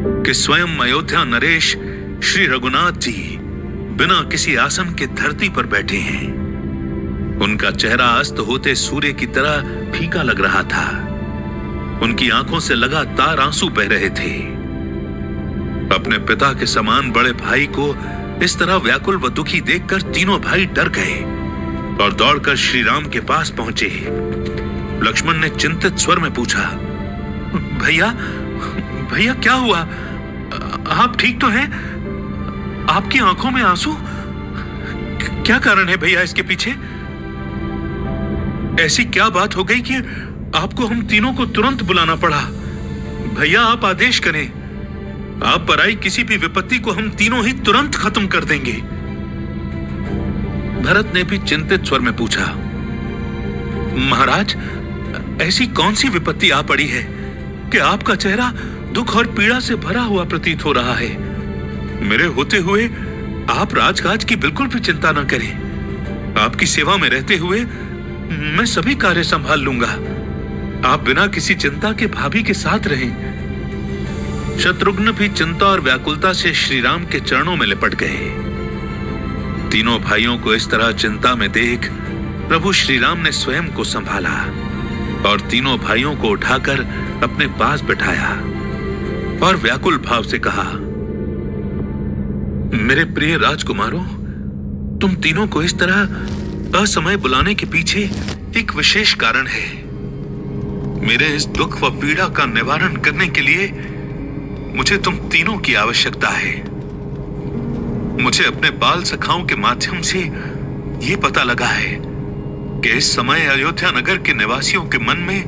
कि स्वयं अयोध्या नरेश श्री रघुनाथ जी बिना किसी आसन के धरती पर बैठे हैं। उनका चेहरा अस्त होते सूर्य की तरह फीका लग रहा था। उनकी आंखों से लगातार आंसू बह रहे थे। अपने पिता के समान बड़े भाई को इस तरह व्याकुल व दुखी देखकर तीनों भाई डर गए और दौड़कर श्री राम के पास पहुंचे। लक्ष्मण ने चिंतित स्वर में पूछा, भैया भैया क्या हुआ? आप ठीक तो हैं? आपकी आंखों में आंसू? क्या कारण है भैया इसके पीछे? ऐसी क्या बात हो गई कि आपको हम तीनों को तुरंत बुलाना पड़ा? भैया आप आदेश करें, आप पर आई किसी भी विपत्ति को हम तीनों ही तुरंत खत्म कर देंगे। भरत ने भी चिंतित स्वर में पूछा, महाराज ऐसी कौन सी विपत्ति आ पड़ी है कि आपका चेहरा दुख और पीड़ा से भरा हुआ प्रतीत हो रहा है? मेरे होते हुए आप राजकाज की बिल्कुल भी चिंता न करें। आपकी सेवा में रहते हुए मैं सभी कार्य संभाल लूंगा। आप बिना किसी चिंता के भाभी के साथ रहें। शत्रुघ्न भी चिंता और व्याकुलता से श्री राम के चरणों में लिपट गए। तीनों भाइयों को इस तरह चिंता में देख प्रभु श्री राम ने स्वयं को संभाला और तीनों भाइयों को उठाकर अपने पास बिठाया और व्याकुल भाव से कहा, मेरे प्रिय राजकुमारों, तुम तीनों को इस तरह असमय बुलाने के पीछे एक विशेष कारण है। मेरे इस दुख व पीड़ा का निवारण करने के लिए मुझे तुम तीनों की आवश्यकता है। मुझे अपने बाल सखाओं के माध्यम से यह पता लगा है कि इस समय अयोध्या नगर के निवासियों के मन में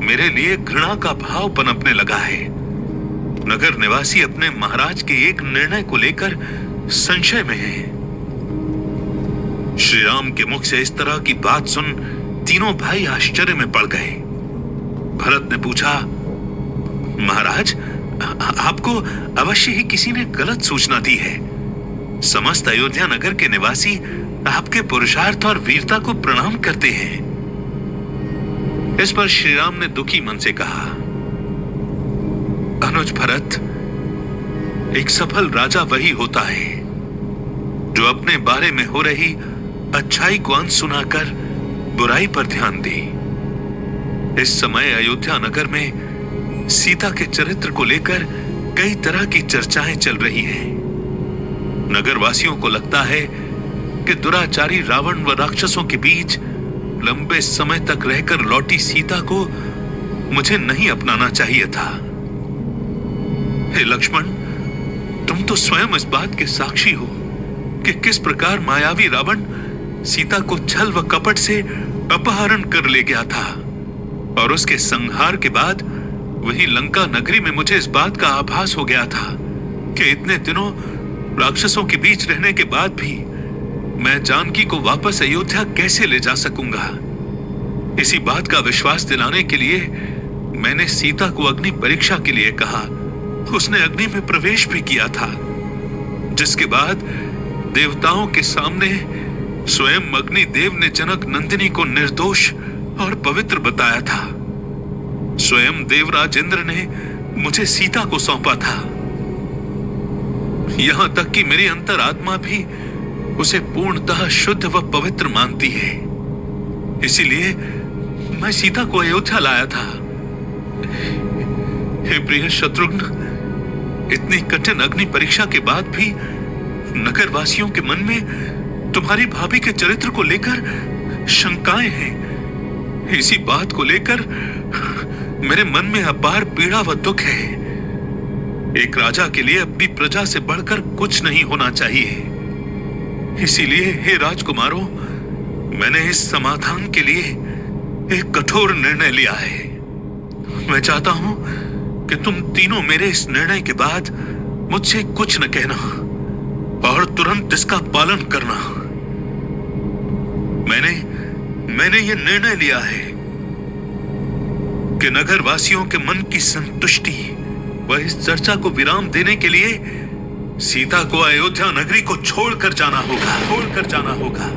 मेरे लिए घृणा का भाव पनपने लगा है। नगर निवासी अपने महाराज के एक निर्णय को लेकर संशय में हैं। श्री राम के मुख से इस तरह की बात सुन तीनों भाई आश्चर्य में पड़ गए। भरत ने पूछा, महाराज आपको अवश्य ही किसी ने गलत सूचना दी है। समस्त अयोध्या नगर के निवासी आपके पुरुषार्थ और वीरता को प्रणाम करते हैं। इस पर श्री राम ने दुखी मन से कहा, अनुज भरत, एक सफल राजा वही होता है जो अपने बारे में हो रही अच्छाई को अनसुनाकर बुराई पर ध्यान दे। इस समय अयोध्या नगर में सीता के चरित्र को लेकर कई तरह की चर्चाएं चल रही हैं। नगर वासियों को लगता है कि दुराचारी रावण व राक्षसों के बीच लंबे समय तक रहकर लौटी सीता को मुझे नहीं अपनाना चाहिए था। हे लक्ष्मण, तुम तो स्वयं इस बात के साक्षी हो कि किस प्रकार मायावी रावण सीता को छल व कपट से अपहरण कर ले गया था और उसके संहार के बाद वही लंका नगरी में मुझे इस बात का आभास हो गया था कि इतने दिनों राक्षसों के बीच रहने के बाद भी मैं जानकी को वापस अयोध्या कैसे ले जा सकूंगा। इसी बात का विश्वास दिलाने के लिए मैंने सीता को अग्नि परीक्षा के लिए कहा। उसने अग्नि में प्रवेश भी किया था, जिसके बाद देवताओं के सामने स्वयं अग्नि देव ने जनक नंदिनी को निर्दोष और पवित्र बताया था। स्वयं देवराज इंद्र ने मुझे सीता को सौंपा था। यहां तक कि मेरी अंतरात्मा भी उसे पूर्णतः शुद्ध व पवित्र मानती है। इसीलिए मैं सीता को अयोध्या लाया था। हे प्रिय शत्रुघ्न, इतनी कठिन अग्नि परीक्षा के बाद भी नगर वासियों के मन में तुम्हारी भाभी के चरित्र को लेकर शंकाएं हैं। इसी बात को लेकर मेरे मन में अपार पीड़ा व दुख है। एक राजा के लिए अपनी प्रजा से बढ़कर कुछ नहीं होना चाहिए। इसीलिए हे राजकुमारों, मैंने इस समाधान के लिए एक कठोर निर्णय लिया है। मैं चाहता हूं कि तुम तीनों मेरे इस निर्णय के बाद मुझसे कुछ न कहना और तुरंत इसका पालन करना। मैंने ये निर्णय लिया है कि नगर वासियों के मन की संतुष्टि व इस चर्चा को विराम देने के लिए सीता को अयोध्या नगरी को छोड़कर जाना होगा।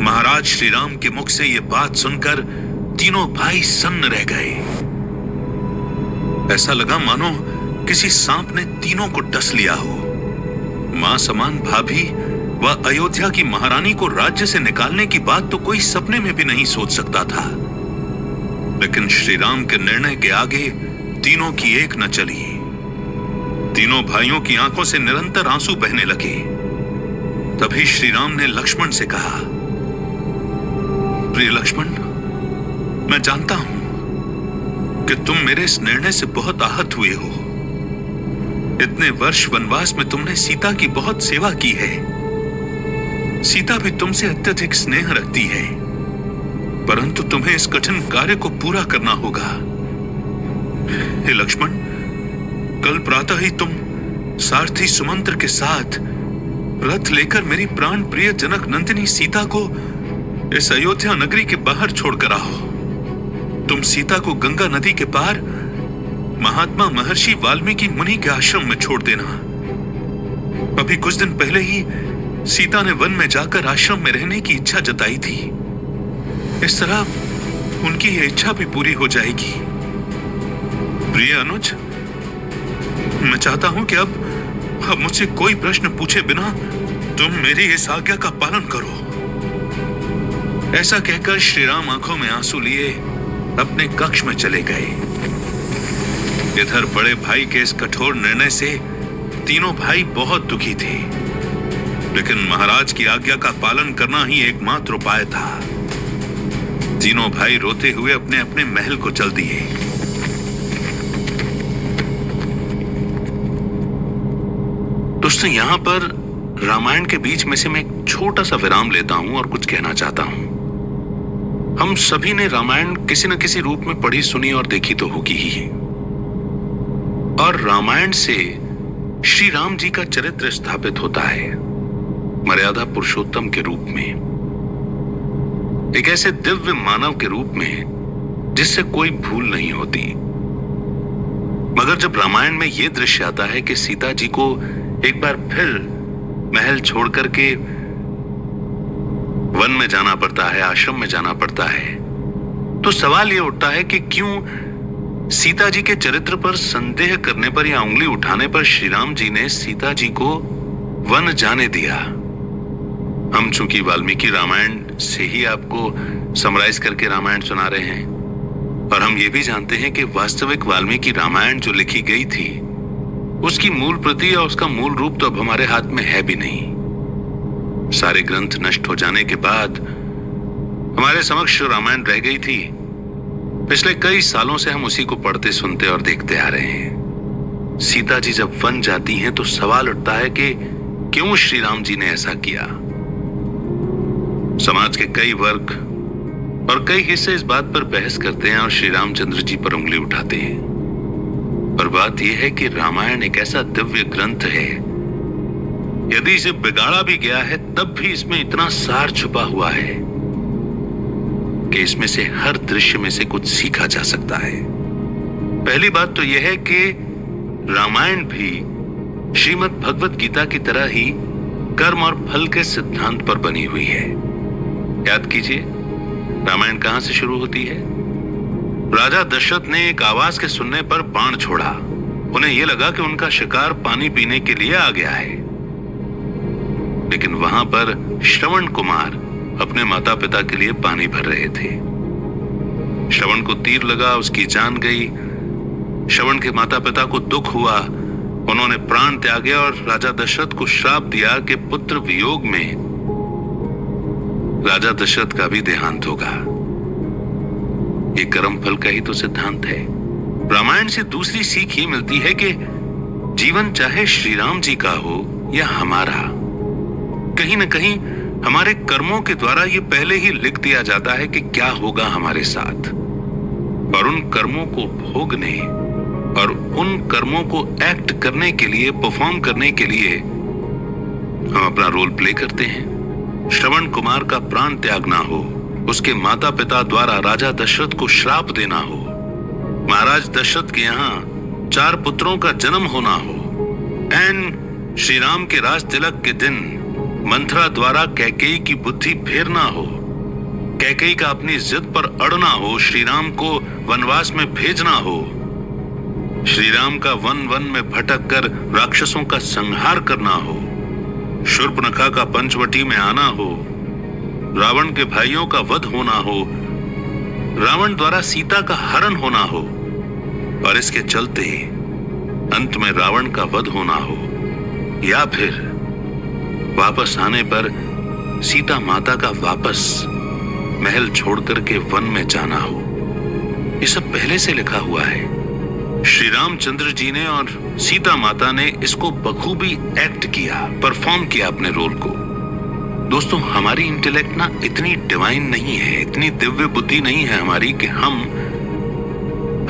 महाराज श्री राम के मुख से यह बात सुनकर तीनों भाई सन्न रह गए। ऐसा लगा मानो किसी सांप ने तीनों को डस लिया हो। मां समान भाभी व अयोध्या की महारानी को राज्य से निकालने की बात तो कोई सपने में भी नहीं सोच सकता था, लेकिन श्री राम के निर्णय के आगे तीनों की एक न चली। तीनों भाइयों की आंखों से निरंतर आंसू बहने लगे। तभी श्री राम ने लक्ष्मण से कहा, प्रिय लक्ष्मण, मैं जानता हूं कि तुम मेरे इस निर्णय से बहुत आहत हुए हो। इतने वर्ष वनवास में तुमने सीता की बहुत सेवा की है। सीता भी तुमसे अत्यधिक स्नेह रखती है, परंतु तुम्हें इस कठिन कार्य को पूरा करना होगा। हे लक्ष्मण, कल प्रातः ही तुम सारथी सुमंत्र के साथ रथ लेकर मेरी प्राण प्रिय जनक नंदिनी सीता को इस अयोध्या नगरी के बाहर छोड़कर आओ। तुम सीता को गंगा नदी के पार महात्मा महर्षि वाल्मीकि मुनि के आश्रम में छोड़ देना। अभी कुछ दिन पहले ही सीता ने वन में जाकर आश्रम में रहने की इच्छा जताई थी। इस तरह उनकी यह इच्छा भी पूरी हो जाएगी। प्रिय अनुज, मैं चाहता हूं कि अब मुझसे कोई प्रश्न पूछे बिना तुम मेरी इस आज्ञा का पालन करो। ऐसा कहकर श्री राम आंखों में आंसू लिए अपने कक्ष में चले गए। इधर बड़े भाई के इस कठोर निर्णय से तीनों भाई बहुत दुखी थे, लेकिन महाराज की आज्ञा का पालन करना ही एकमात्र उपाय था। तीनों भाई रोते हुए अपने अपने महल को चल दिए। दोस्तों, यहां पर रामायण के बीच में से मैं एक छोटा सा विराम लेता हूं और कुछ कहना चाहता हूं। हम सभी ने रामायण किसी न किसी रूप में पढ़ी, सुनी और देखी तो होगी ही। और रामायण से श्री राम जी का चरित्र स्थापित होता है मर्यादा पुरुषोत्तम के रूप में, एक ऐसे दिव्य मानव के रूप में जिससे कोई भूल नहीं होती। मगर जब रामायण में यह दृश्य आता है कि सीता जी को एक बार फिर महल छोड़ करके वन में जाना पड़ता है, आश्रम में जाना पड़ता है, तो सवाल यह उठता है कि क्यों सीता जी के चरित्र पर संदेह करने पर या उंगली उठाने पर श्री राम जी ने सीता जी को वन जाने दिया। हम चूंकि वाल्मीकि रामायण से ही आपको समराइज करके रामायण सुना रहे हैं, और हम ये भी जानते हैं कि वास्तविक वाल्मीकि रामायण जो लिखी गई थी उसकी मूल प्रति या उसका मूल रूप तो अब हमारे हाथ में है भी नहीं। सारे ग्रंथ नष्ट हो जाने के बाद हमारे समक्ष रामायण रह गई थी। पिछले कई सालों से हम उसी को पढ़ते, सुनते और देखते आ रहे हैं। सीता जी जब वन जाती हैं तो सवाल उठता है कि क्यों श्री राम जी ने ऐसा किया। समाज के कई वर्ग और कई हिस्से इस बात पर बहस करते हैं और श्री रामचंद्र जी पर उंगली उठाते हैं। पर बात यह है कि रामायण एक ऐसा दिव्य ग्रंथ है, यदि इसे बिगाड़ा भी गया है तब भी इसमें इतना सार छुपा हुआ है कि इसमें से हर दृश्य में से कुछ सीखा जा सकता है। पहली बात तो यह है कि रामायण भी श्रीमद् भगवत गीता की तरह ही कर्म और फल के सिद्धांत पर बनी हुई है। याद कीजिए, रामायण कहां से शुरू होती है? राजा दशरथ ने एक आवाज के सुनने पर बाण छोड़ा। उन्हें यह लगा कि उनका शिकार पानी पीने के लिए आ गया है, लेकिन वहां पर श्रवण कुमार अपने माता पिता के लिए पानी भर रहे थे। श्रवण को तीर लगा, उसकी जान गई। श्रवण के माता पिता को दुख हुआ, उन्होंने प्राण त्यागे और राजा दशरथ को श्राप दिया कि पुत्र वियोग में राजा दशरथ का भी देहांत होगा। ये कर्म फल का ही तो सिद्धांत है। रामायण से दूसरी सीख ये मिलती है कि जीवन चाहे श्री राम जी का हो या हमारा, कहीं न कहीं हमारे कर्मों के द्वारा ये पहले ही लिख दिया जाता है कि क्या होगा हमारे साथ, और उन कर्मों को भोगने और उन कर्मों को एक्ट करने के लिए, परफॉर्म करने के लिए हम अपना रोल प्ले करते हैं। श्रवण कुमार का प्राण त्यागना हो, उसके माता पिता द्वारा राजा दशरथ को श्राप देना हो, महाराज दशरथ के यहाँ 4 पुत्रों का जन्म होना हो, एंड श्री राम के राज तिलक के दिन मंथरा द्वारा कैकेयी की बुद्धि फेरना हो, कैकेयी का अपनी जिद पर अड़ना हो, श्री राम को वनवास में भेजना हो, श्री राम का वन वन में भटक कर राक्षसों का संहार करना हो, शूर्पणखा का पंचवटी में आना हो, रावण के भाइयों का वध होना हो, रावण द्वारा सीता का हरण होना हो और इसके चलते अंत में रावण का वध होना हो, या फिर वापस आने पर सीता माता का वापस महल छोड़कर के वन में जाना हो। ये सब पहले से लिखा हुआ है। श्री रामचंद्र जी ने और सीता माता ने इसको बखूबी एक्ट किया, परफॉर्म किया अपने रोल को। दोस्तों, हमारी इंटेलेक्ट ना इतनी डिवाइन नहीं है, इतनी दिव्य बुद्धि नहीं है हमारी कि हम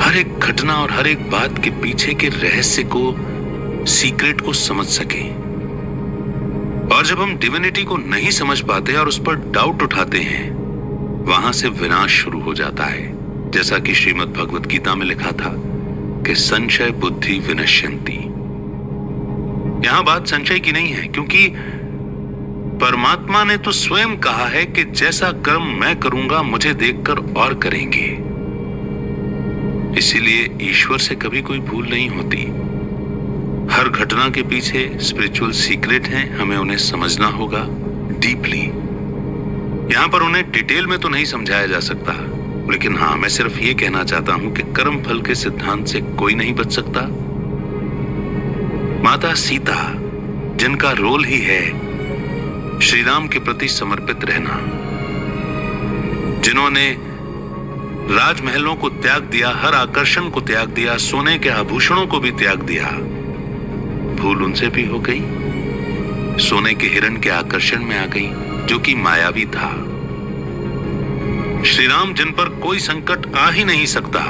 हर एक घटना और हर एक बात के पीछे के रहस्य को, सीक्रेट को समझ सकें। और जब हम डिविनिटी को नहीं समझ पाते और उस पर डाउट उठाते हैं, वहां से विनाश शुरू हो जाता है। जैसा कि श्रीमद् भगवत गीता में लिखा था कि संशय बुद्धि विनश्यन्ति। यहां बात संशय की नहीं है, क्योंकि परमात्मा ने तो स्वयं कहा है कि जैसा कर्म मैं करूंगा मुझे देखकर और करेंगे। इसीलिए ईश्वर से कभी कोई भूल नहीं होती। हर घटना के पीछे स्पिरिचुअल सीक्रेट हैं, हमें उन्हें समझना होगा डीपली। यहां पर उन्हें डिटेल में तो नहीं समझाया जा सकता, लेकिन हाँ, मैं सिर्फ ये कहना चाहता हूं कि कर्म फल के सिद्धांत से कोई नहीं बच सकता। माता सीता, जिनका रोल ही है श्री राम के प्रति समर्पित रहना, जिन्होंने राजमहलों को त्याग दिया, हर आकर्षण को त्याग दिया, सोने के आभूषणों को भी त्याग दिया, भूल उनसे भी हो गई, सोने के हिरण के आकर्षण में आ गई जो कि मायावी था। श्री राम, जिन पर कोई संकट आ ही नहीं सकता,